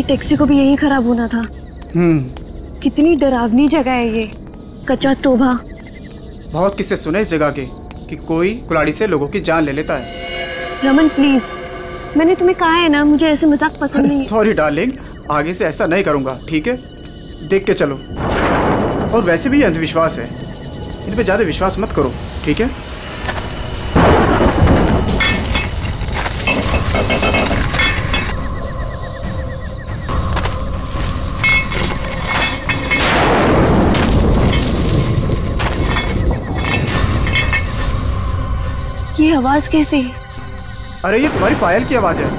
Taxi को भी यही खराब होना था। कितनी डरावनी जगह है ये, कच्चा टोभा। बहुत किस्से सुने इस जगह के कि कोई कुल्हाड़ी से लोगों की जान ले लेता है। रमन प्लीज, मैंने तुम्हें कहा है ना, मुझे ऐसे मजाक पसंद नहीं। सॉरी डार्लिंग, आगे से ऐसा नहीं करूंगा, ठीक है? देख के चलो। और वैसे भी ये अंधविश्वास है, इन पे ज्यादा विश्वास मत करो, ठीक है? ये आवाज कैसी? अरे ये तुम्हारी पायल की आवाज है।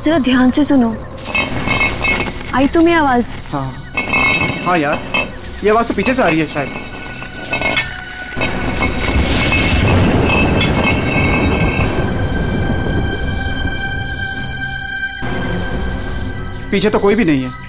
जरा ध्यान से सुनो, आई तुम्हें आवाज? हाँ यार, ये आवाज तो पीछे से आ रही है शायद। पीछे तो कोई भी नहीं है।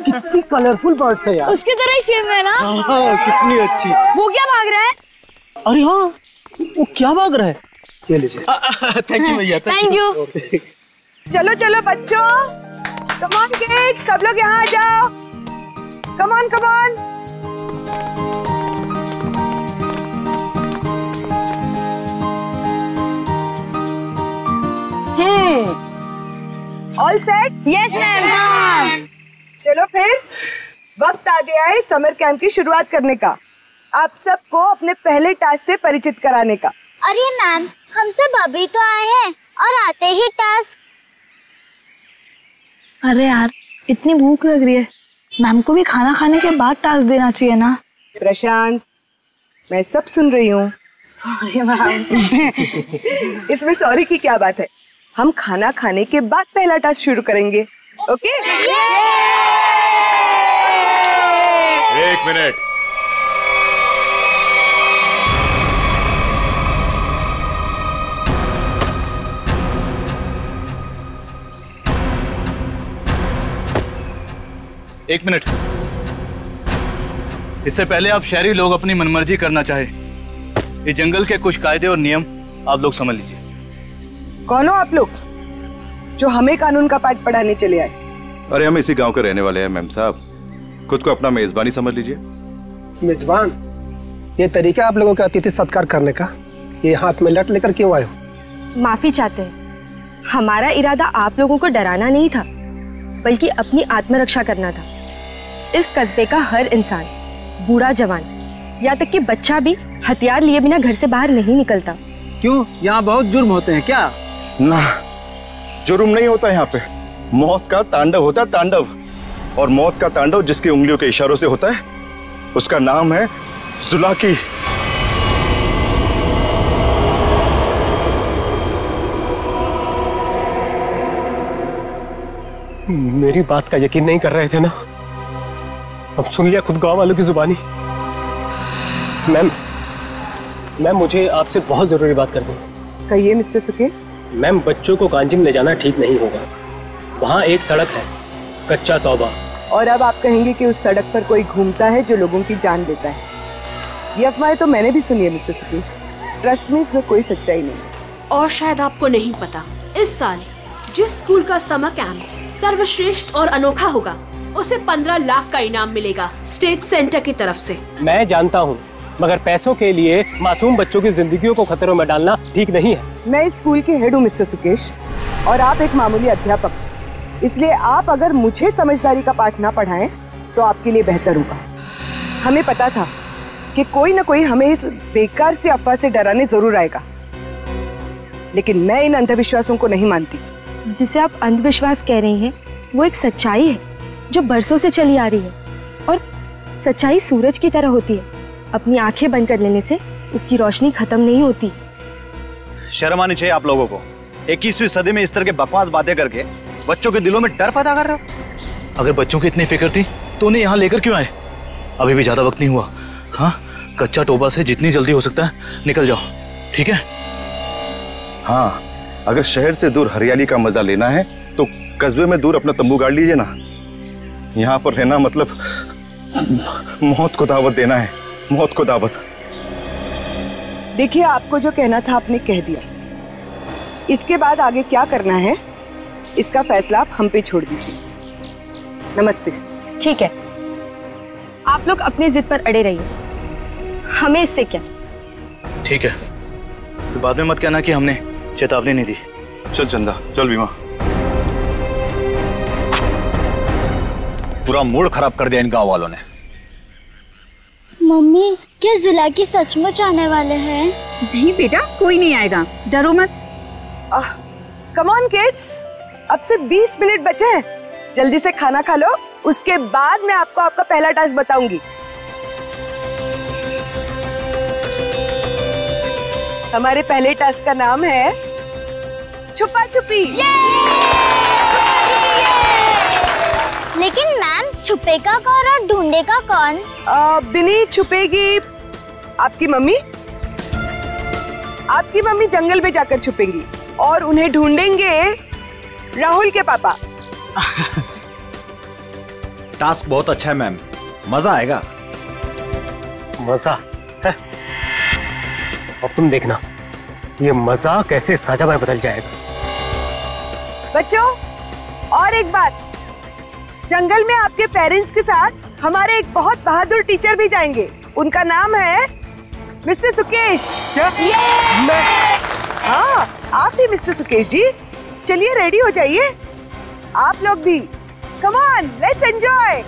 कितनी कलरफुल बर्ड्स है यार। उसकी तरह ही सेम है ना? हाँ, कितनी अच्छी। वो क्या भाग रहा है? अरे हाँ, वो क्या भाग रहा है? ये लीजिए। थैंक यू भैया। Thank you. चलो चलो बच्चों, कम ऑन किड्स, सब लोग यहाँ आ जाओ। Come on come on. All set? Yes ma'am. चलो फिर वक्त आ गया है समर कैंप की शुरुआत करने का। आप सबको अपने पहले टास्क से परिचित कराने का। अरे मैम, हम सब अभी तो आए हैं और आते ही टास्क। अरे यार, इतनी भूख लग रही है, मैम को भी खाना खाने के बाद टास्क देना चाहिए ना। प्रशांत, मैं सब सुन रही हूँ। Sorry ma'am. इसमें सॉरी की क्या बात है? हम खाना खाने के बाद पहला टास्क शुरू करेंगे, ओके? एक मिनट। एक मिनट। इससे पहले आप शहरी लोग अपनी मनमर्जी करना चाहे, ये जंगल के कुछ कायदे और नियम आप लोग समझ लीजिए। कौन हो आप लोग जो हमें कानून का पाठ पढ़ाने चले आए? अरे हम इसी गांव के रहने वाले हैं मैम साहब, खुद को अपना मेजबानी समझ लीजिए। मेजबान? ये तरीका आप लोगों का अतिथि सत्कार करने का, ये हाथ में लट लेकर क्यों आए हो? माफी चाहते हैं, हमारा इरादा आप लोगों को डराना नहीं था, बल्कि अपनी आत्मरक्षा करना था। इस कस्बे का हर इंसान, बूढ़ा जवान, यहाँ तक कि बच्चा भी हथियार लिए बिना घर से बाहर नहीं निकलता। क्यों, यहाँ बहुत जुर्म होते हैं क्या? ना, जुर्म नहीं होता यहाँ पे, मौत का तांडव होता है, तांडव। और मौत का तांडव जिसकी उंगलियों के इशारों से होता है, उसका नाम है जुलाकी। मेरी बात का यकीन नहीं कर रहे थे ना? अब सुन लिया खुद गांव वालों की जुबानी। मैम मुझे आपसे बहुत जरूरी बात करनी है। कहिए मिस्टर सुके। मैम, बच्चों को कांजिम ले जाना ठीक नहीं होगा। वहाँ एक सड़क है, कच्चा तौबा। और अब आप कहेंगे कि उस सड़क पर कोई घूमता है जो लोगों की जान लेता है। ये अफवाहें तो मैंने भी सुनी है मिस्टर सुके। ट्रस्ट में इसमें कोई सच्चाई नहीं है। और शायद आपको नहीं पता, इस साल जिस स्कूल का समर कैंप सर्वश्रेष्ठ और अनोखा होगा, उसे 15 लाख का इनाम मिलेगा स्टेट सेंटर की तरफ से। मैं जानता हूँ, मगर पैसों के लिए मासूम बच्चों की जिंदगियों को खतरों में डालना ठीक नहीं है। मैं इस स्कूल के हेड हूँ मिस्टर सुकेश, और आप एक मामूली अध्यापक, इसलिए आप अगर मुझे समझदारी का पाठ ना पढ़ाएं तो आपके लिए बेहतर होगा। हमें पता था कि कोई ना कोई हमें इस बेकार से अफवाह से डराने जरूर आएगा, लेकिन मैं इन अंधविश्वासों को नहीं मानती। जिसे आप अंधविश्वास कह रही हैं वो एक सच्चाई है जो बरसों से चली आ रही है। और सच्चाई सूरज की तरह होती है, अपनी आंखें बंद कर लेने से उसकी रोशनी खत्म नहीं होती। शर्म आनी चाहिए आप लोगों को। 21वीं सदी में इस तरह के बकवास बातें करके बच्चों के दिलों में डर पैदा कर रहे हो। अगर बच्चों की इतनी फिक्र थी तो उन्हें यहाँ लेकर क्यों आए? अभी भी ज्यादा वक्त नहीं हुआ। हाँ, कच्चा टोबा से जितनी जल्दी हो सकता है निकल जाओ, ठीक है? हाँ, अगर शहर से दूर हरियाली का मजा लेना है तो कस्बे में दूर अपना तंबू गाड़ लीजिए ना। यहाँ पर रहना मतलब मौत को दावत देना है, मौत को दावत। देखिए, आपको जो कहना था आपने कह दिया। इसके बाद आगे क्या करना है इसका फैसला आप हम पे छोड़ दीजिए। नमस्ते। ठीक है, आप लोग अपनी जिद पर अड़े रहिए, हमें इससे क्या। ठीक है, तो बाद में मत कहना कि हमने चेतावनी नहीं दी। चल चंदा, चल बीमा। पूरा मूड खराब कर दिया इन गांव वालों ने। मम्मी, क्या जुलाकी सचमुच आने वाले हैं? नहीं बेटा, कोई नहीं आएगा, डरो मत। कम ऑन किड्स, अब से 20 मिनट बचे हैं, जल्दी से खाना खा लो, उसके बाद मैं आपको आपका पहला टास्क बताऊंगी। हमारे पहले टास्क का नाम है छुपा छुपी। लेकिन मैम, छुपेगा कौन और ढूंढेगा कौन? बिनी छुपेगी आपकी मम्मी। आपकी मम्मी जंगल में जाकर छुपेंगी और उन्हें ढूंढेंगे राहुल के पापा। टास्क बहुत अच्छा है मैम, मजा आएगा। मजा है? अब तुम देखना ये मजा कैसे सजा में बदल जाएगा। बच्चों, और एक बात, जंगल में आपके पेरेंट्स के साथ हमारे एक बहुत बहादुर टीचर भी जाएंगे। उनका नाम है मिस्टर सुकेश। क्या? हाँ, आप भी मिस्टर सुकेश जी। चलिए रेडी हो जाइए, आप लोग भी। Come on, let's enjoy.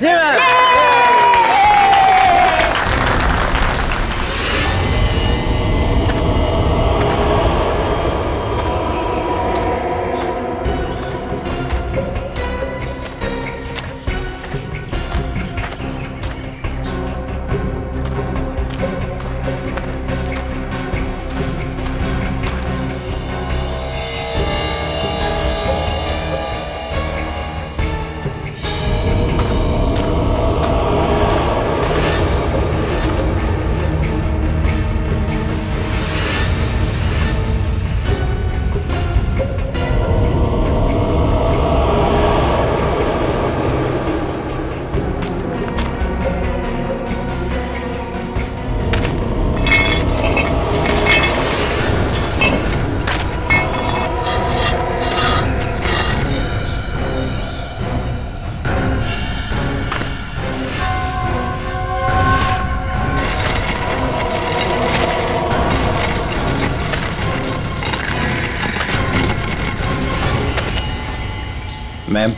Ma'am,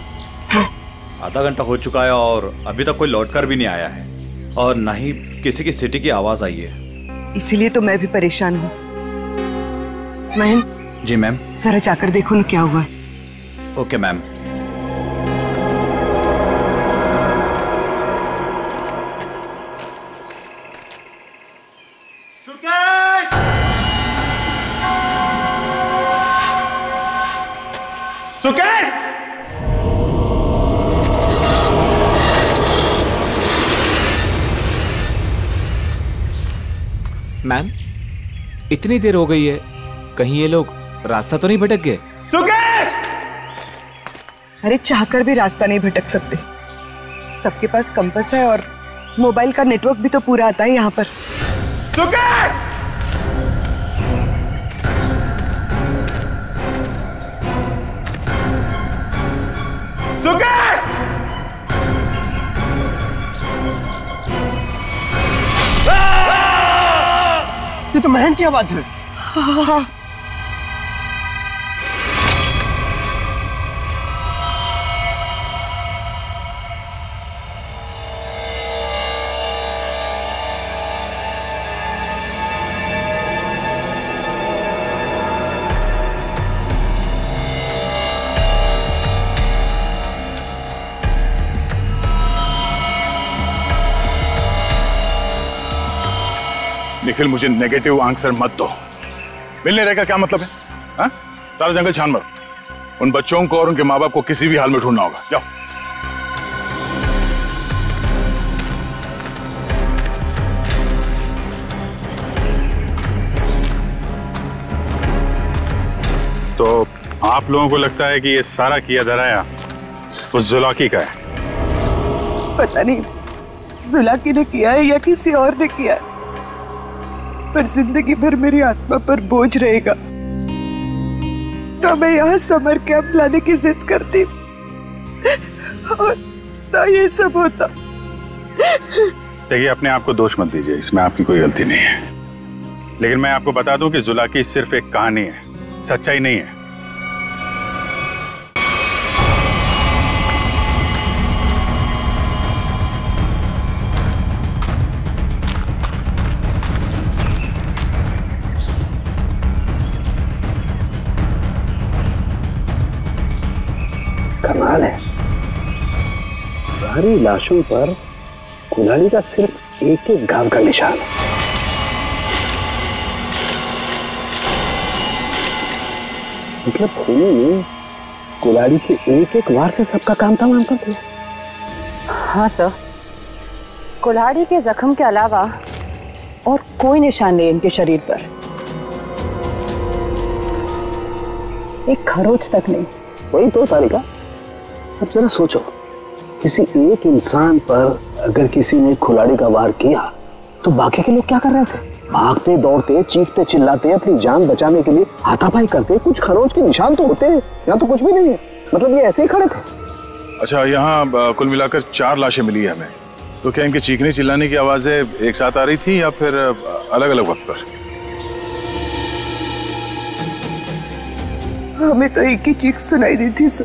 आधा घंटा हो चुका है और अभी तक कोई लौटकर भी नहीं आया है और ना ही किसी की सिटी की आवाज आई है। इसीलिए तो मैं भी परेशान हूँ। महन। जी मैम। जरा जाकर देखो ना क्या हुआ है। Okay ma'am. सुकेश! मैम, इतनी देर हो गई है, कहीं ये लोग रास्ता तो नहीं भटक गए? सुकेश! अरे चाहकर भी रास्ता नहीं भटक सकते, सबके पास कंपास है और मोबाइल का नेटवर्क भी तो पूरा आता है यहाँ पर। सुकेश! सुकेश! ये तो महन की आवाज है। हाँ। निखिल, मुझे नेगेटिव आंसर मत दो। मिलने रहने का क्या मतलब है? हाँ? सारा जंगल छान मारो। उन बच्चों को और उनके माँ बाप को किसी भी हाल में ढूंढना होगा। जाओ। तो आप लोगों को लगता है कि ये सारा किया धराया उस जुलाकी का है? पता नहीं जुलाकी ने किया है या किसी और ने किया है, पर जिंदगी भर मेरी आत्मा पर बोझ रहेगा। तो मैं यहाँ समर कैंप लाने की जिद करती और ना ये सब होता। देखिए, अपने आप को दोष मत दीजिए, इसमें आपकी कोई गलती नहीं है। लेकिन मैं आपको बता दूं कि जुलाकी सिर्फ एक कहानी है, सच्चाई नहीं है। कमाल है, सारी लाशों पर कुल्हाड़ी का सिर्फ एक एक घाव का निशान है। मतलब खूनी ने कुल्हाड़ी के एक एक वार से सबका काम तमाम कर दिया। हाँ सर, कुल्हाड़ी के जख्म के अलावा और कोई निशान नहीं इनके शरीर पर, एक खरोच तक नहीं। वही तो तारिका, अब जरा सोचो, किसी एक इंसान पर अगर किसी ने कुल्हाड़ी का वार किया तो बाकी के लोग क्या कर रहे थे? भागते दौड़ते, चीखते चिल्लाते, अपनी जान बचाने के लिए हाथापाई करते। कुछ खरोच के निशान तो होते हैं, यहाँ तो कुछ भी नहीं है। मतलब ये ऐसे ही खड़े थे। अच्छा, यहाँ कुल मिलाकर 4 लाशें मिली है हमें। तो क्या इनके चीखने चिल्लाने की आवाजें एक साथ आ रही थी या फिर अलग अलग वक्त पर? हमें तो एक ही चीख सुनाई दी थी सर।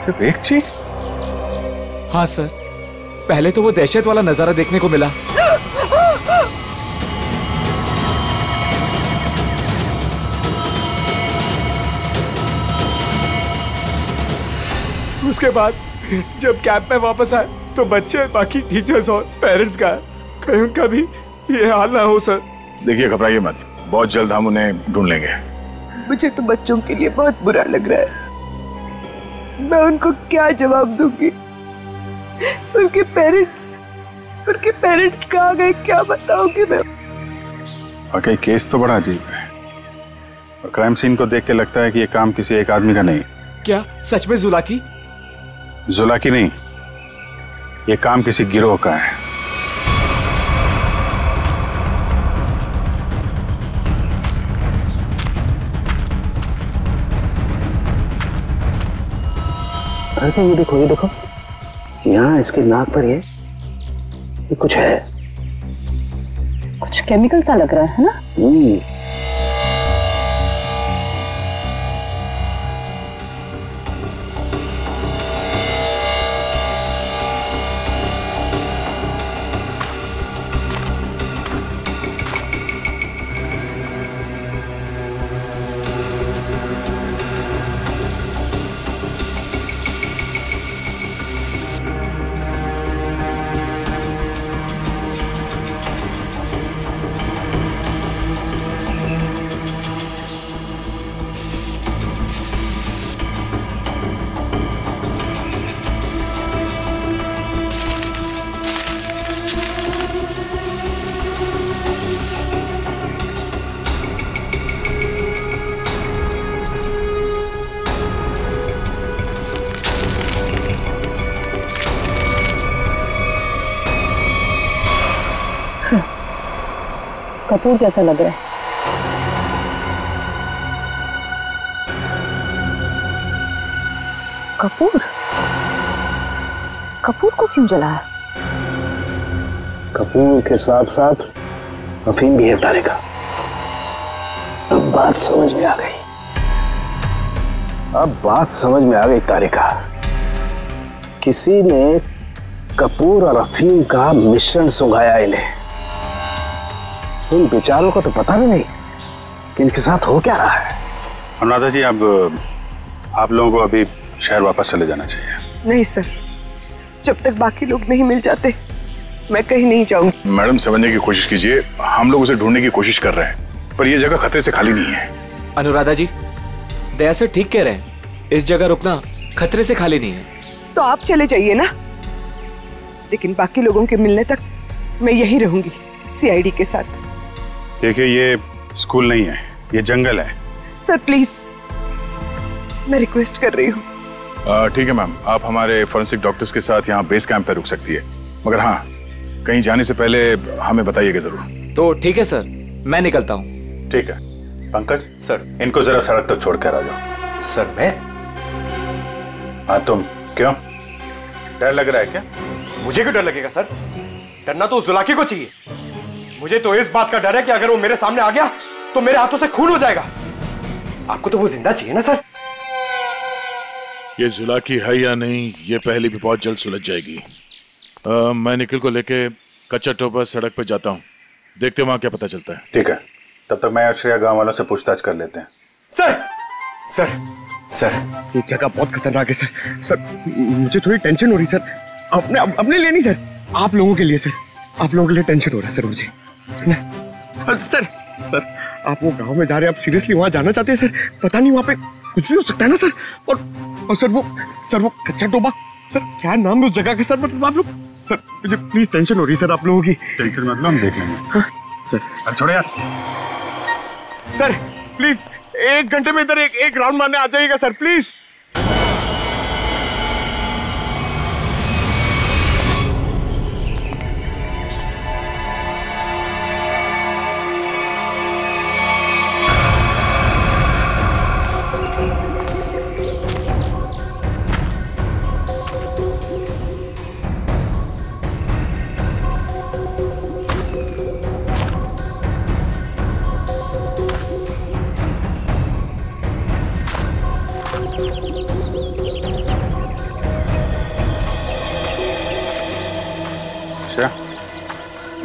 सिर्फ एक चीख? हाँ सर, पहले तो वो दहशत वाला नजारा देखने को मिला। उसके बाद जब कैंप में वापस आए तो बच्चे, बाकी टीचर्स और पेरेंट्स का कहीं उनका भी ये हाल ना हो सर। देखिए, घबराइए मत, बहुत जल्द हम उन्हें ढूंढ लेंगे। मुझे तो बच्चों के लिए बहुत बुरा लग रहा है। मैं उनको क्या जवाब दूंगी? उनके पेरेंट्स कहाँ गए, क्या बताऊंगी मैं? वाकई केस तो बड़ा अजीब है और क्राइम सीन को देख के लगता है कि ये काम किसी एक आदमी का नहीं। क्या सच में जुलाकी? जुलाकी नहीं, ये काम किसी गिरोह का है। अरे ये देखो, यहाँ इसके नाक पर ये कुछ है, कुछ केमिकल सा लग रहा है ना? कपूर जैसा लग रहा है। कपूर? कपूर को क्यों जलाया? कपूर के साथ साथ अफीम भी है तारिका। अब बात समझ में आ गई तारिका। किसी ने कपूर और अफीम का मिश्रण सुंघाया इन्हें। उन बेचारों को तो पता भी नहीं कि इनके साथ हो क्या रहा है। अनुराधा जी, अब आप लोगों को अभी शहर वापस चले जाना चाहिए। नहीं सर, जब तक बाकी लोग नहीं मिल जाते मैं कहीं नहीं जाऊंगी। मैडम समझने की कोशिश कीजिए, हम लोग उसे ढूंढने की कोशिश कर रहे हैं, पर यह जगह खतरे से खाली नहीं है। अनुराधा जी, दया से ठीक कह रहे हैं, इस जगह रुकना खतरे से खाली नहीं है। तो आप चले जाइए ना, लेकिन बाकी लोगों के मिलने तक मैं यहीं रहूंगी सीआईडी के साथ। देखिए, ये स्कूल नहीं है, ये जंगल है। सर प्लीज, मैं रिक्वेस्ट कर रही हूँ। ठीक है मैम, आप हमारे फॉरेंसिक डॉक्टर्स के साथ यहाँ बेस कैंप पे रुक सकती है, मगर हाँ, कहीं जाने से पहले हमें बताइएगा जरूर। तो ठीक है सर, मैं निकलता हूँ। ठीक है। पंकज सर, इनको जरा सड़क तक छोड़ कर आ जाओ। सर मैं? हाँ तुम, क्यों डर लग रहा है क्या? मुझे क्यों डर लगेगा सर? डरना तो उस जुलाकी को चाहिए। मुझे तो इस बात का डर है कि अगर वो मेरे सामने आ गया तो मेरे हाथों से खून हो जाएगा। आपको तो वो जिंदा चाहिए ना सर? ये जुलाकी है या नहीं, ये पहले भी बहुत जल्द सुलझ जाएगी। मैं निखिल को लेके कच्चा टोपा सड़क पे जाता हूँ, देखते वहां क्या पता चलता है। ठीक है, तब तक मैं आश्रया गांव वालों से पूछताछ कर लेते हैं। सर सर सर, ये जगह बहुत खतरनाक है सर। सर मुझे थोड़ी टेंशन हो रही सर, अपने लिए नहीं सर, आप लोगों के लिए सर। आप लोगों के लिए टेंशन हो रहा है सर मुझे ना। सर सर, आप वो गांव में जा रहे हैं, आप सीरियसली वहां जाना चाहते हैं सर? पता नहीं वहां पे कुछ भी हो सकता है ना सर। और सर वो कच्चा टोबा, सर क्या नाम है उस जगह के सर? मतलब आप लोग सर, मुझे प्लीज टेंशन हो रही है सर आप लोगों की। टेंशन मतलब हम देख लेंगे। हाँ सर। अब छोड़ो यार। सर प्लीज 1 घंटे में इधर एक राउंड मारने आ जाइएगा सर प्लीज।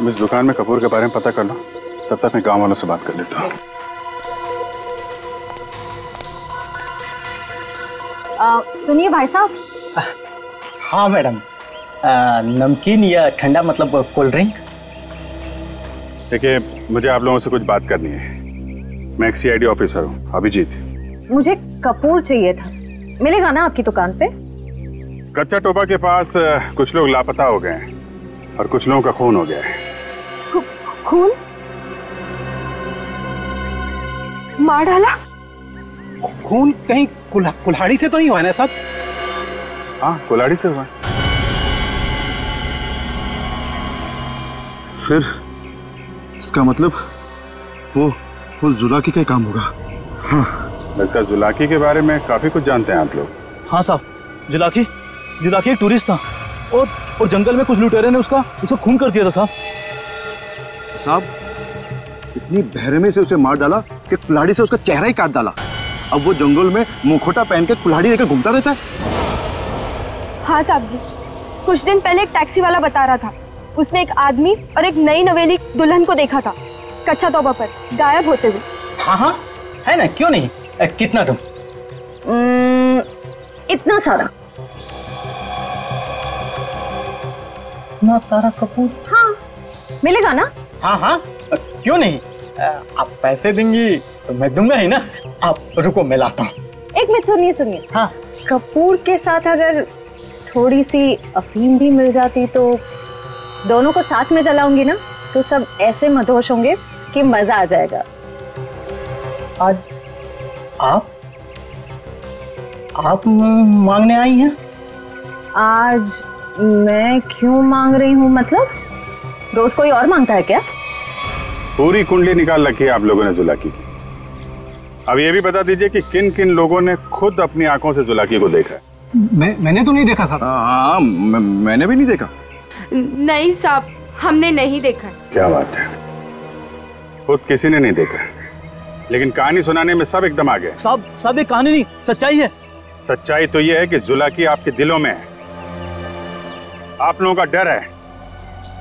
इस दुकान में कपूर के बारे में पता कर लो, तब तक मैं गांव वालों से बात कर लेता हूँ। सुनिए भाई साहब। हाँ मैडम, नमकीन या ठंडा मतलब कोल्ड ड्रिंक? देखिए, मुझे आप लोगों से कुछ बात करनी है। मैं एक सीआईडी ऑफिसर हूँ, अभिजीत। मुझे कपूर चाहिए था, मिलेगा ना आपकी दुकान पे? कच्चा टोबा के पास कुछ लोग लापता हो गए हैं और कुछ लोगों का खून हो गया है। खून? मार डाला? खून कहीं कुल्हाड़ी से तो नहीं हुआ ना साहब? हाँ, कुल्हाड़ी से हुआ। फिर इसका मतलब वो जुलाकी का काम होगा। हाँ, लगता है जुलाकी के बारे में काफी कुछ जानते हैं आप लोग। हाँ साहब, जुलाकी एक टूरिस्ट था और जंगल में कुछ लुटेरे ने उसका खून कर दिया था साहब। इतनी बहरमी से उसे मार डाला कि कुल्हाड़ी से उसका चेहरा ही काट डाला। अब वो जंगल में मुखौटा पहन के कुल्हाड़ी लेकर घूमता रहता है। हाँ साहब जी, कुछ दिन पहले एक टैक्सी वाला बता रहा था, उसने एक आदमी और एक नई नवेली दुल्हन को देखा था कच्चा तोबा पर गायब होते हुए। हाँ, है ना, क्यों नहीं? कितना तुम? इतना सारा। इतना सारा कपूर? हाँ, मिलेगा ना? हाँ, क्यों नहीं? आप पैसे देंगी तो मैं दूंगा ही ना। आप रुको, मैं लाता हूँ। एक मिनट, सुनिए। हाँ, कपूर के साथ अगर थोड़ी सी अफीम भी मिल जाती तो दोनों को साथ में जलाऊंगी ना, तो सब ऐसे मदहोश होंगे कि मजा आ जाएगा। आज आप मांगने आई हैं? आज मैं क्यों मांग रही हूँ? मतलब रोज कोई और मांगता है क्या? पूरी कुंडली निकाल रखी है आप लोगों ने जुलाकी की। अब ये भी बता दीजिए कि किन किन लोगों ने खुद अपनी आंखों से जुलाकी को देखा है? मैंने तो नहीं देखा साहब। हाँ, मैंने भी नहीं देखा। नहीं साहब, हमने नहीं देखा। क्या बात है, खुद किसी ने नहीं देखा, लेकिन कहानी सुनाने में सब एकदम आ गए। साहब, ये कहानी नहीं, सच्चाई है। सच्चाई तो ये है कि जुलाकी आपके दिलों में है। आप लोगों का डर है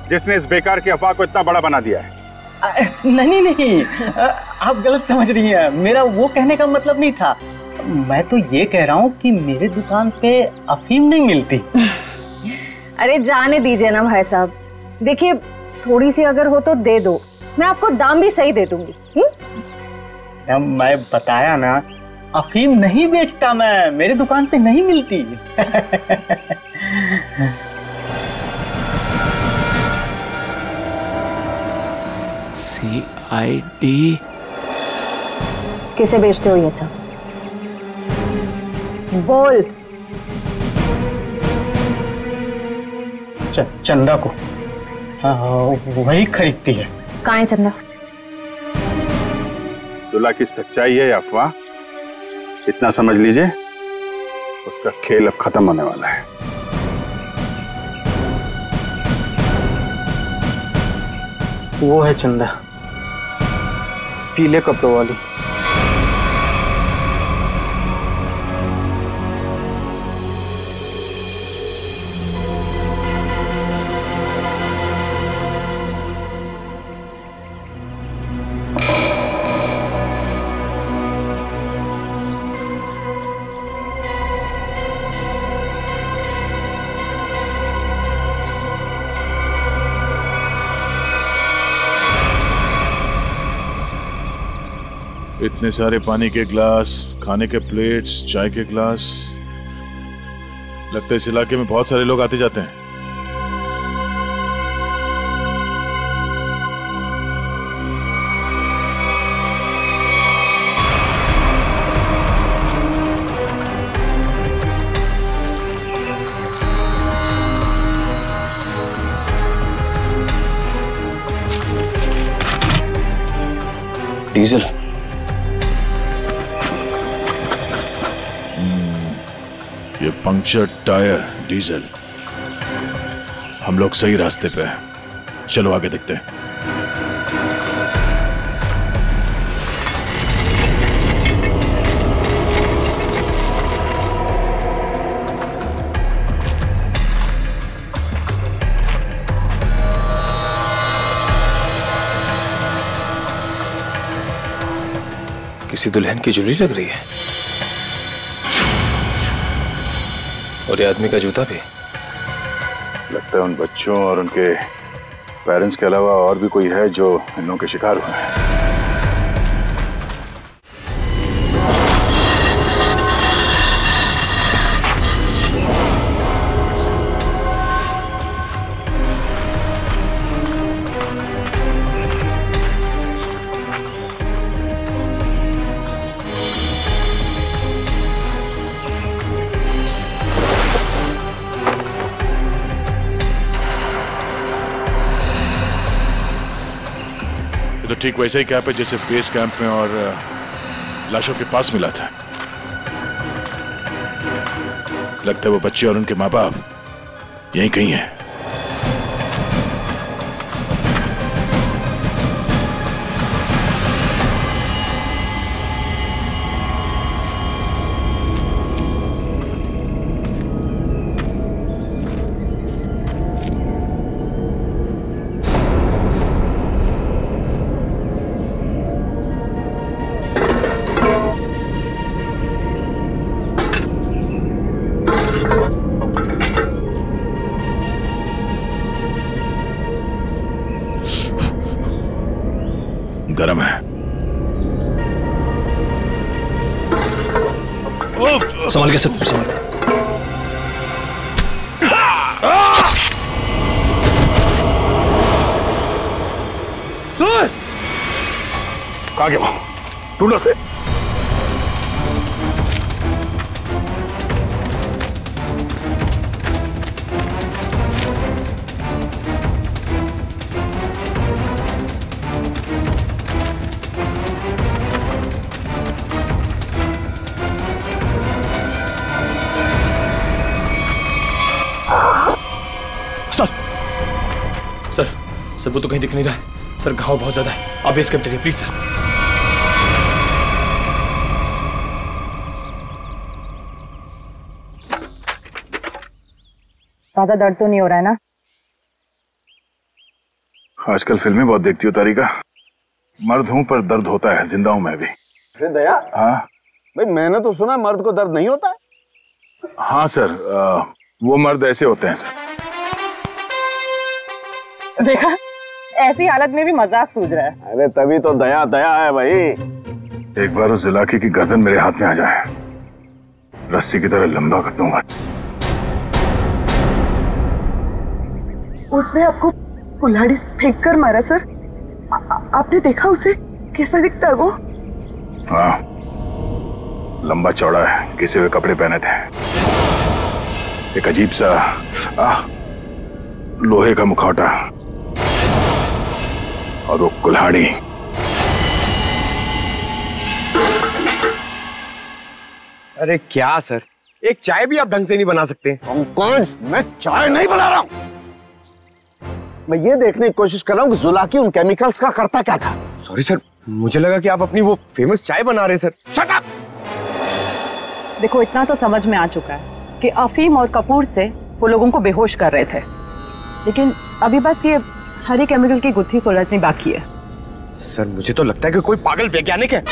जिसने इस बेकार की अफवाह को इतना बड़ा बना दिया है। नहीं, आप गलत समझ रही हैं। मेरा वो कहने का मतलब नहीं था। मैं तो ये कह रहा हूँ कि मेरे दुकान पे अफीम नहीं मिलती। अरे जाने दीजिए ना भाई साहब, देखिए थोड़ी सी अगर हो तो दे दो, मैं आपको दाम भी सही दे दूंगी। मैं बताया ना, अफीम नहीं बेचता मैं, मेरे दुकान पे नहीं मिलती। CID किसे बेचते हो ये सब? बोल। चंदा को। हाँ वही खरीदती है। कहाँ है चंदा? जुला की सच्चाई है या अफवाह, इतना समझ लीजिए, उसका खेल अब खत्म होने वाला है। वो है चंदा, पीले कपड़ों वाली। इतने सारे पानी के ग्लास, खाने के प्लेट्स, चाय के ग्लास, लगता है इस इलाके में बहुत सारे लोग आते जाते हैं। डीजल। ये पंक्चर टायर डीजल। हम लोग सही रास्ते पे हैं, चलो आगे देखते हैं। किसी दुल्हन की ज्वेलरी लग रही है, और ये आदमी का जूता भी। लगता है उन बच्चों और उनके पेरेंट्स के अलावा और भी कोई है जो इन लोगों के शिकार हुए हैं। तो ठीक वैसा ही कैंप है जैसे बेस कैंप में और लाशों के पास मिला था। लगता है वो बच्चे और उनके माँ बाप यहीं कहीं हैं। गरम है। संभाल के सब संभाल। सर कहाँ गया? ढूंढो से। सर वो तो कहीं दिख नहीं रहा है सर, घाव बहुत ज्यादा है, आप बेस कैंप चलिए प्लीज सर। ज्यादा दर्द तो नहीं हो रहा है ना? आजकल फिल्में बहुत देखती हो तारिका। मर्द हूं पर दर्द होता है, जिंदा हूं मैं भी। दया, हाँ भाई मैंने तो सुना मर्द को दर्द नहीं होता है। हाँ सर, वो मर्द ऐसे होते हैं सर। देखा, ऐसी हालत में भी मजाक सूझ रहा है। अरे तभी तो दया दया है भाई। एक बार उस जुलाकी की गर्दन मेरे हाथ में आ जाए, रस्सी की तरह लंबा कर दूंगा। उसने आपको कुल्हाड़ी फेंक कर मारा सर? आपने देखा उसे? कैसा दिखता है वो? हाँ, लंबा चौड़ा है, घिसे हुए कपड़े पहने थे, एक अजीब सा लोहे का मुखौटा और वो कुल्हाड़ी। अरे क्या सर, एक चाय भी आप ढंग से नहीं बना सकते? कौन? मैं चाय नहीं बना रहा हूं। मैं ये देखने की कोशिश कर रहा हूं कि जुलाकी उन केमिकल्स का करता क्या था। सॉरी सर, मुझे लगा कि आप अपनी वो फेमस चाय बना रहे सर। Shut up! देखो, इतना तो समझ में आ चुका है कि अफीम और कपूर से वो लोगों को बेहोश कर रहे थे, लेकिन अभी बस ये हरे केमिकल की गुत्थी सुलझनी बाकी है। सर मुझे तो लगता है कि कोई पागल वैज्ञानिक है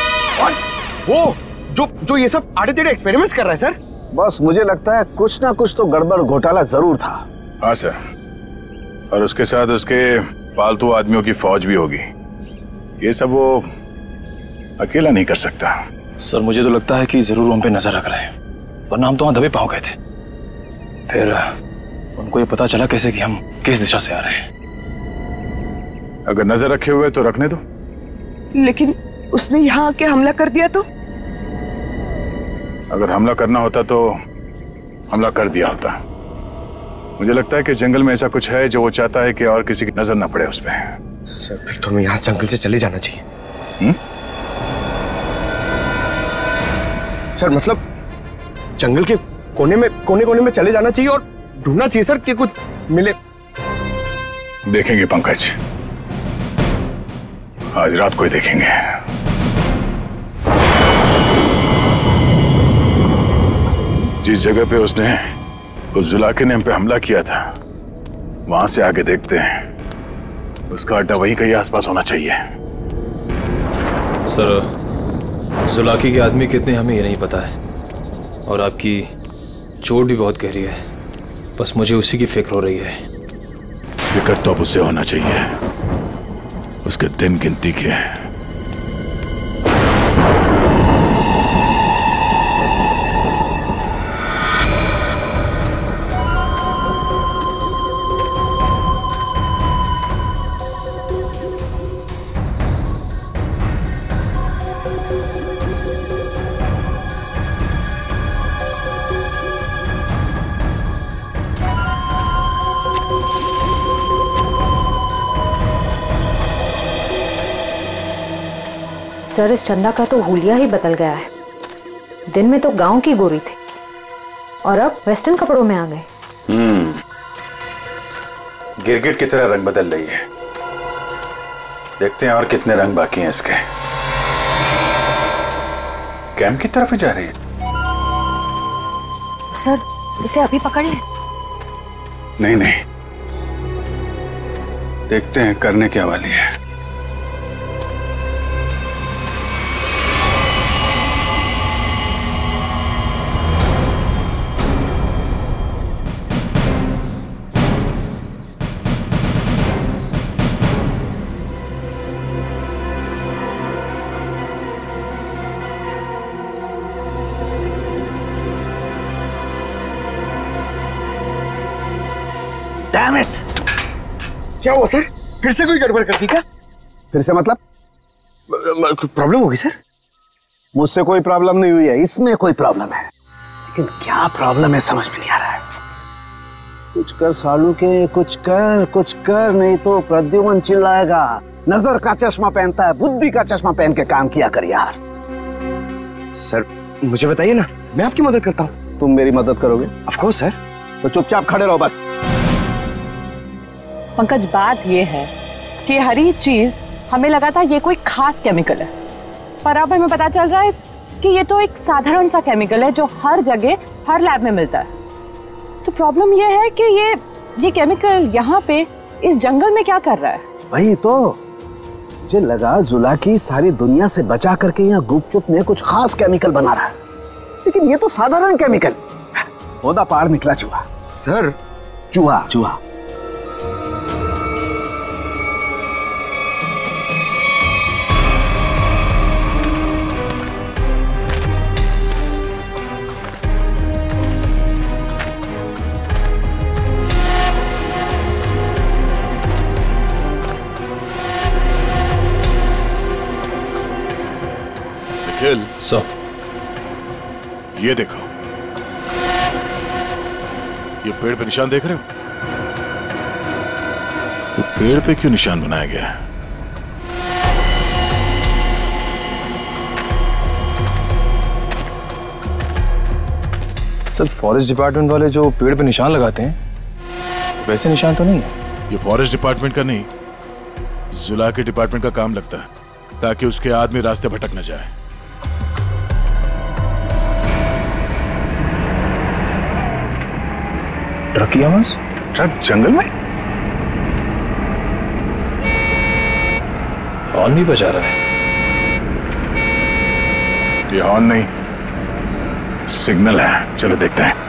और वो जो ये सब आड़े टेढ़े एक्सपेरिमेंट्स कर रहा है सर। बस मुझे लगता है कुछ ना कुछ तो गड़बड़ घोटाला जरूर था। हाँ सर, और उसके साथ उसके पालतू आदमियों की फौज भी होगी। ये सब वो अकेला नहीं कर सकता। सर मुझे तो लगता है कि जरूर उन पे नजर रख रहे हैं, वरना हम तो वहां दबे पांव गए थे। फिर उनको ये पता चला कैसे कि हम किस दिशा से आ रहे हैं। अगर नजर रखे हुए तो रखने दो। लेकिन उसने यहाँ आके हमला कर दिया तो? अगर हमला करना होता तो हमला कर दिया होता। मुझे लगता है कि जंगल में ऐसा कुछ है जो वो चाहता है कि और किसी की नजर ना पड़े उस पर। सर फिर तो हमें यहाँ जंगल से चले जाना चाहिए। सर मतलब जंगल के कोने में चले जाना चाहिए और ढूंढना चाहिए सर कि कुछ मिले। देखेंगे पंकज, आज रात को ही देखेंगे। जिस जगह पे उसने उस जुलाके ने हम पे हमला किया था, वहां से आगे देखते हैं। उसका अड्डा वहीं कहीं आसपास होना चाहिए। सर जुलाकी के आदमी कितने हमें ये नहीं पता है, और आपकी चोट भी बहुत गहरी है। बस मुझे उसी की फिक्र हो रही है। फिक्र तो अब उसे होना चाहिए, उसके दिन गिनती के। सर इस चंदा का तो हुलिया ही बदल गया है। दिन में तो गांव की गोरी थी और अब वेस्टर्न कपड़ों में आ गए। गिरगिट की तरह रंग बदल रही है। देखते हैं और कितने रंग बाकी हैं इसके। कैंप की तरफ ही जा रही है। सर इसे अभी पकड़ लें? नहीं नहीं, देखते हैं करने क्या वाली है। Damn it! क्या हुआ सर? फिर से कोई गड़बड़ कर दी क्या? फिर से मतलब? प्रॉब्लम होगी सर? मुझसे कोई प्रॉब्लम नहीं हुई है, इसमें कोई प्रॉब्लम है। लेकिन क्या प्रॉब्लम है समझ में नहीं आ रहा है। कुछ कर सालू के, कुछ कर नहीं तो प्रद्युमन चिल्लाएगा। नजर का चश्मा पहनता है, बुद्धि का चश्मा पहन के काम किया कर यार। सर मुझे बताइए ना, मैं आपकी मदद करता हूँ। तुम मेरी मदद करोगे? Of course sir. तो चुपचाप खड़े रहो बस। पंकज बात ये है कि हर एक चीज हमें लगा था ये कोई खास केमिकल है, पर अब हमें पता चल रहा है कि ये तो एक साधारण सा केमिकल है जो हर जगह हर लैब में मिलता है। तो प्रॉब्लम ये है कि ये केमिकल यहाँ पे इस जंगल में क्या कर रहा है? वही तो मुझे लगा जुलाकी सारी दुनिया से बचा करके यहाँ गुपचुप में कुछ खास केमिकल बना रहा है, लेकिन ये तो साधारण केमिकल। ओदा पार निकला चूहा। सर चूहा निखिल सर, ये देखो, ये पेड़ पे निशान देख रहे हो? तो पेड़ पे क्यों निशान बनाया गया है? सर, फॉरेस्ट डिपार्टमेंट वाले जो पेड़ पे निशान लगाते हैं वैसे निशान तो नहीं है। ये फॉरेस्ट डिपार्टमेंट का नहीं, जुला के डिपार्टमेंट का काम लगता है, ताकि उसके आदमी रास्ते भटक न जाए। ट्रक की आवाज? ट्रक जंगल में? हॉर्न भी बजा रहा है। ये हॉर्न नहीं, सिग्नल है। चलो देखते हैं।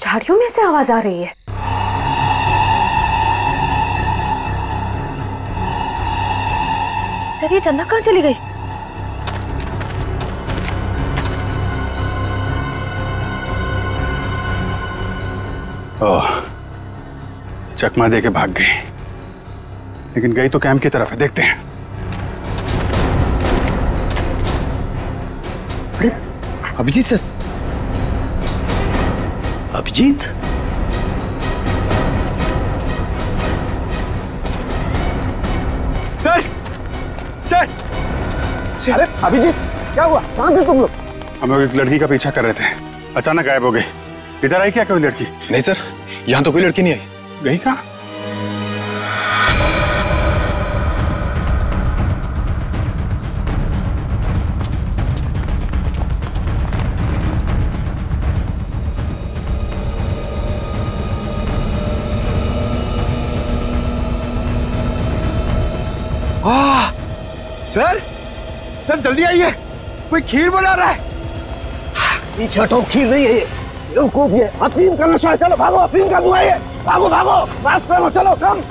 झाड़ियों में से आवाज आ रही है। सर, ये चंदा कहाँ चली गई? ओह, चकमा दे के भाग गई, लेकिन गई तो कैंप की तरफ है। देखते हैं। अरे Abhijeet sir, Abhijeet? Sir, sir, अरे अभिजीत, क्या हुआ? कहाँ थे तुम लोग? हम लोग एक लड़की का पीछा कर रहे थे, अचानक गायब हो गई। इधर आई क्या कोई लड़की? नहीं सर, यहाँ तो कोई लड़की नहीं आई। गई कहाँ? सर, सर जल्दी आइए, कोई खीर बना रहा है। पीछे हटो, खीर नहीं है ये, बेवकूफ ये अफीम का नशा है। चलो भागो, अफीम का धुआं है। भागो भागो, रास्ते में चलो सब।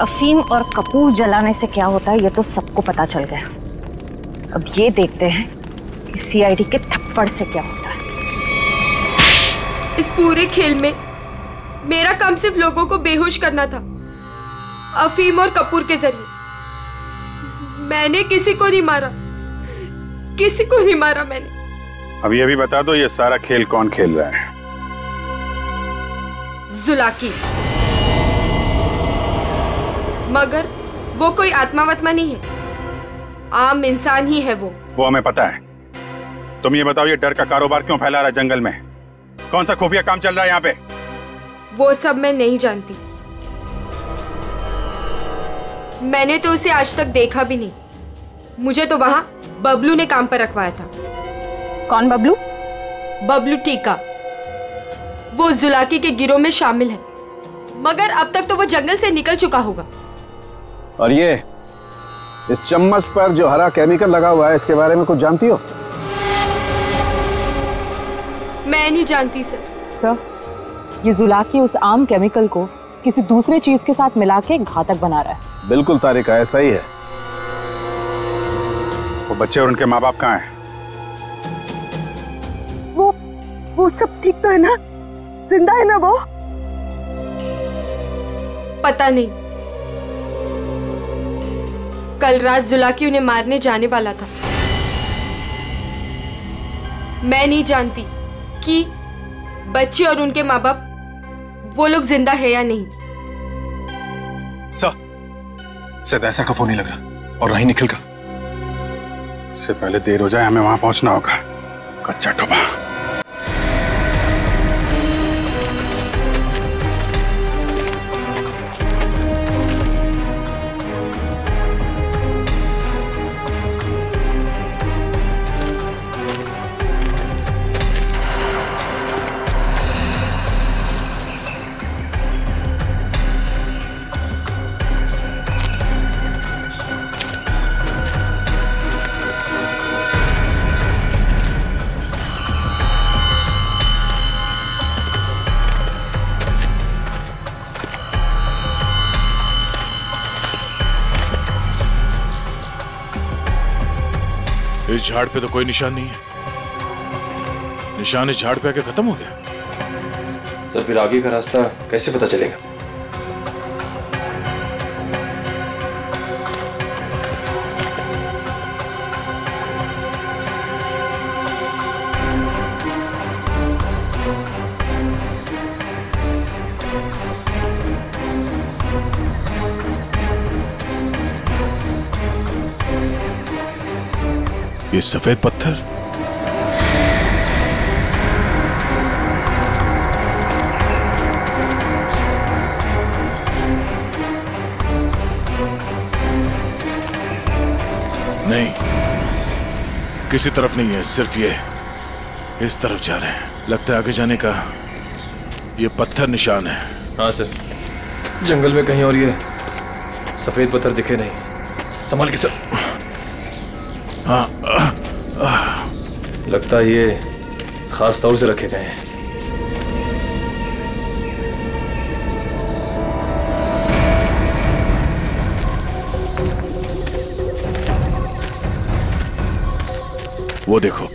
अफीम और कपूर जलाने से क्या होता है ये तो सबको पता चल गया। अब ये देखते हैं कि सीआईडी के थप्पड़ से क्या होता है। इस पूरे खेल में मेरा काम सिर्फ लोगों को बेहोश करना था, अफीम और कपूर के जरिए। मैंने किसी को नहीं मारा, किसी को नहीं मारा मैंने। अभी बता दो, ये सारा खेल कौन खेल रहा है? जुलाकी। मगर वो कोई आत्मा वत्मा नहीं है, आम इंसान ही है वो हमें पता है। तुम ये बताओ, ये डर का कारोबार क्यों फैला रहा है जंगल में? कौन सा खुफिया काम चल रहा है यहाँ पे? वो सब मैं नहीं जानती। मैंने तो उसे आज तक देखा भी नहीं। मुझे तो वहां बबलू ने काम पर रखवाया था। कौन बबलू? बबलू टीका। वो जुलाकी के गिरोह में शामिल है, मगर अब तक तो वो जंगल से निकल चुका होगा। और ये इस चम्मच पर जो हरा केमिकल लगा हुआ है, इसके बारे में कुछ जानती हो? मैं नहीं जानती सर। सर, ये जुलाकी उस आम केमिकल को किसी दूसरे चीज के साथ मिला के घातक बना रहा है। बिल्कुल तारिका, ऐसा ही है। वो बच्चे और उनके माँ बाप कहाँ हैं? वो सब ठीक तो है ना? जिंदा है ना वो? पता नहीं। कल रात जुलाकी उन्हें मारने जाने वाला था। मैं नहीं जानती कि बच्चे और उनके माँ बाप वो लोग जिंदा है या नहीं। शायद ऐसा का फोन नहीं लग रहा, और नहीं निखिल का। इससे पहले देर हो जाए, हमें वहां पहुंचना होगा। कच्चा टोपा। इस झाड़ पे तो कोई निशान नहीं है। निशान इस झाड़ पे आके खत्म हो गया। सर फिर आगे का रास्ता कैसे पता चलेगा? ये सफेद पत्थर, नहीं, किसी तरफ नहीं है, सिर्फ ये इस तरफ जा रहे हैं। लगता है आगे जाने का ये पत्थर निशान है। हाँ सर, जंगल में कहीं और ये सफेद पत्थर दिखे नहीं। संभाल के सर। हाँ, लगता है ये खास तौर से रखे गए हैं। वो देखो,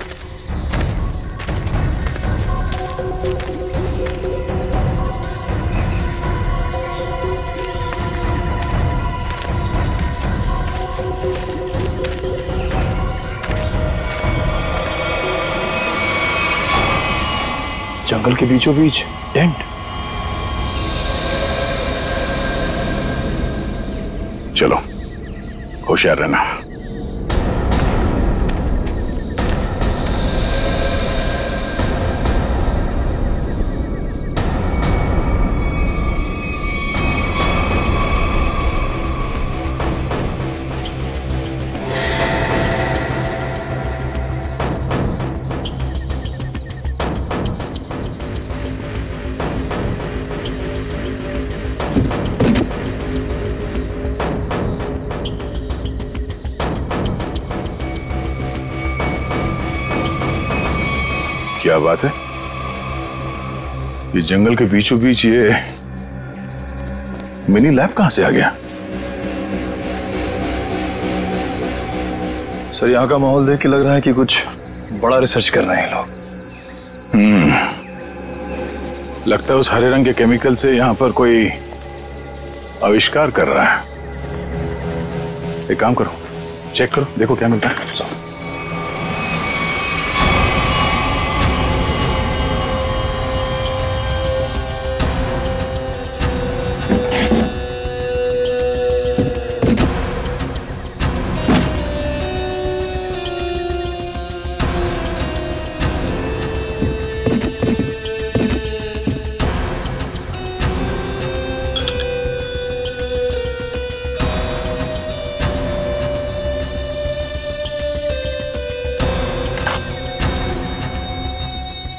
जंगल के बीचों बीच टेंट। चलो, होशियार रहना। क्या बात है? ये जंगल के बीचों बीच ये मिनी लैब कहां से आ गया? सर यहाँ का माहौल देख के लग रहा है कि कुछ बड़ा रिसर्च कर रहे हैं लोग। लगता है उस हरे रंग के केमिकल से यहां पर कोई आविष्कार कर रहा है। एक काम करो, चेक करो, देखो क्या मिलता है।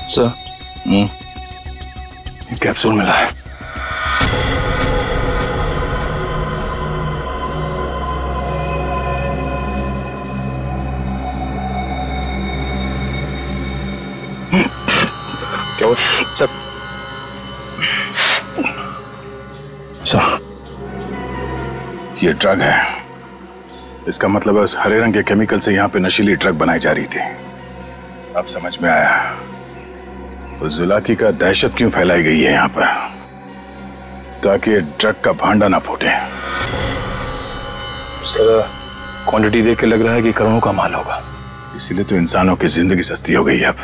सर, कैप्सूल मिला है। क्या हो सर? सर, ये ड्रग है। इसका मतलब है उस हरे रंग के केमिकल से यहाँ पे नशीली ड्रग बनाई जा रही थी। अब समझ में आया उस जुलाकी का दहशत क्यों फैलाई गई है यहाँ पर, ताकि ड्रग का भांडा ना फूटे। सर, क्वांटिटी देख के लग रहा है कि करोड़ों का माल होगा। इसीलिए तो इंसानों की जिंदगी सस्ती हो गई है अब।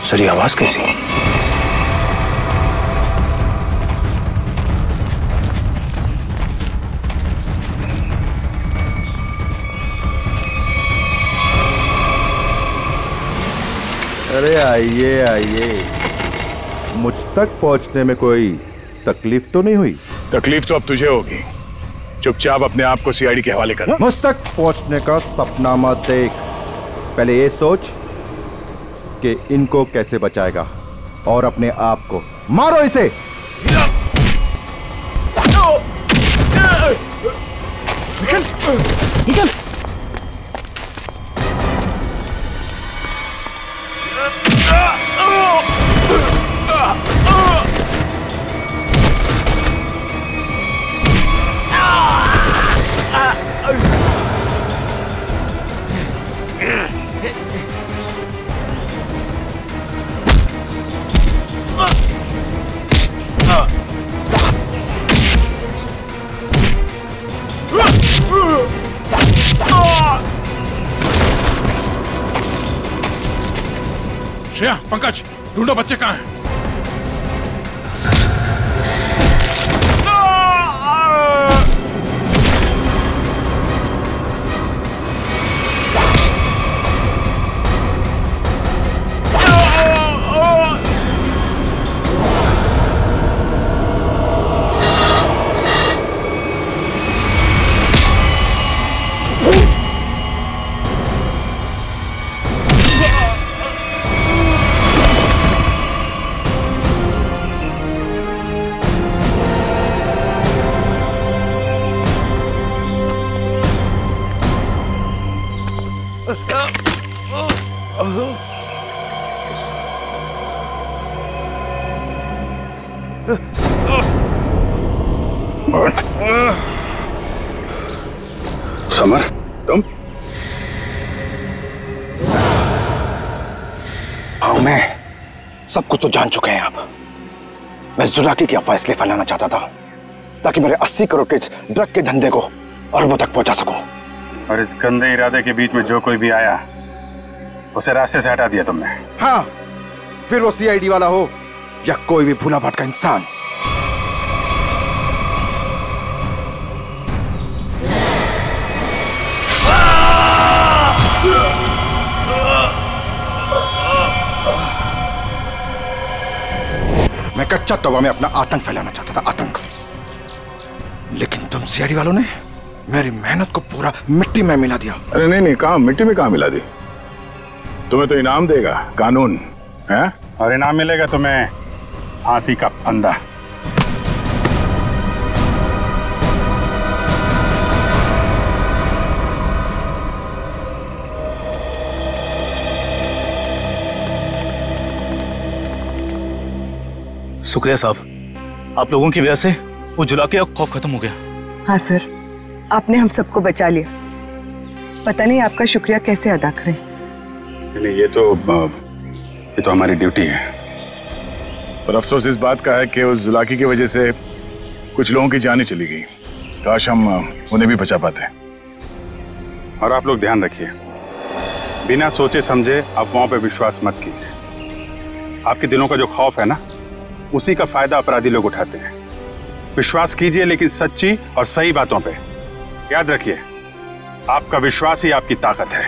सर, ये आवाज कैसी? अरे आइए आइए, मुझ तक पहुंचने में कोई तकलीफ तो नहीं हुई? तकलीफ तो अब तुझे होगी। चुपचाप अपने आप को सीआईडी के हवाले कर। मुझ तक पहुंचने का सपना मत देख, पहले ये सोच कि इनको कैसे बचाएगा, और अपने आप को मारो इसे। निकल निकल। श्रेया, पंकज, ढूंढो बच्चे कहाँ हैं? समर, तुम? हाँ, मैं सब कुछ तो जान चुके हैं आप। मैं जुलाकी की अफवाह इसलिए फैलाना चाहता था ताकि मेरे 80 करोड़ के ड्रग के धंधे को अरबों तक पहुंचा सकूं। और इस गंदे इरादे के बीच में जो कोई भी आया उसे रास्ते से हटा दिया तुमने। हाँ, फिर वो सीआईडी वाला हो या कोई भी भूला भटका इंसान। मैं कच्चा तौबा में अपना आतंक फैलाना चाहता था, आतंक। लेकिन तुम सीआईडी वालों ने मेरी मेहनत को पूरा मिट्टी में मिला दिया। अरे नहीं नहीं, कहाँ मिट्टी में कहाँ मिला दी? तुम्हें तो इनाम देगा कानून, है? और इनाम मिलेगा तुम्हें फांसी का फंदा। शुक्रिया साहब, आप लोगों की वजह से वो जुलाकी का खौफ खत्म हो गया। हाँ सर, आपने हम सबको बचा लिया। पता नहीं आपका शुक्रिया कैसे अदा करें। नहीं, ये तो हमारी ड्यूटी है। पर अफसोस इस बात का है कि उस जुलाकी की वजह से कुछ लोगों की जानें चली गई। काश हम उन्हें भी बचा पाते। और आप लोग ध्यान रखिए, बिना सोचे समझे अफवाहों पे विश्वास मत कीजिए। आपके दिलों का जो खौफ है ना, उसी का फायदा अपराधी लोग उठाते हैं। विश्वास कीजिए, लेकिन सच्ची और सही बातों पे। याद रखिए, आपका विश्वास ही आपकी ताकत है।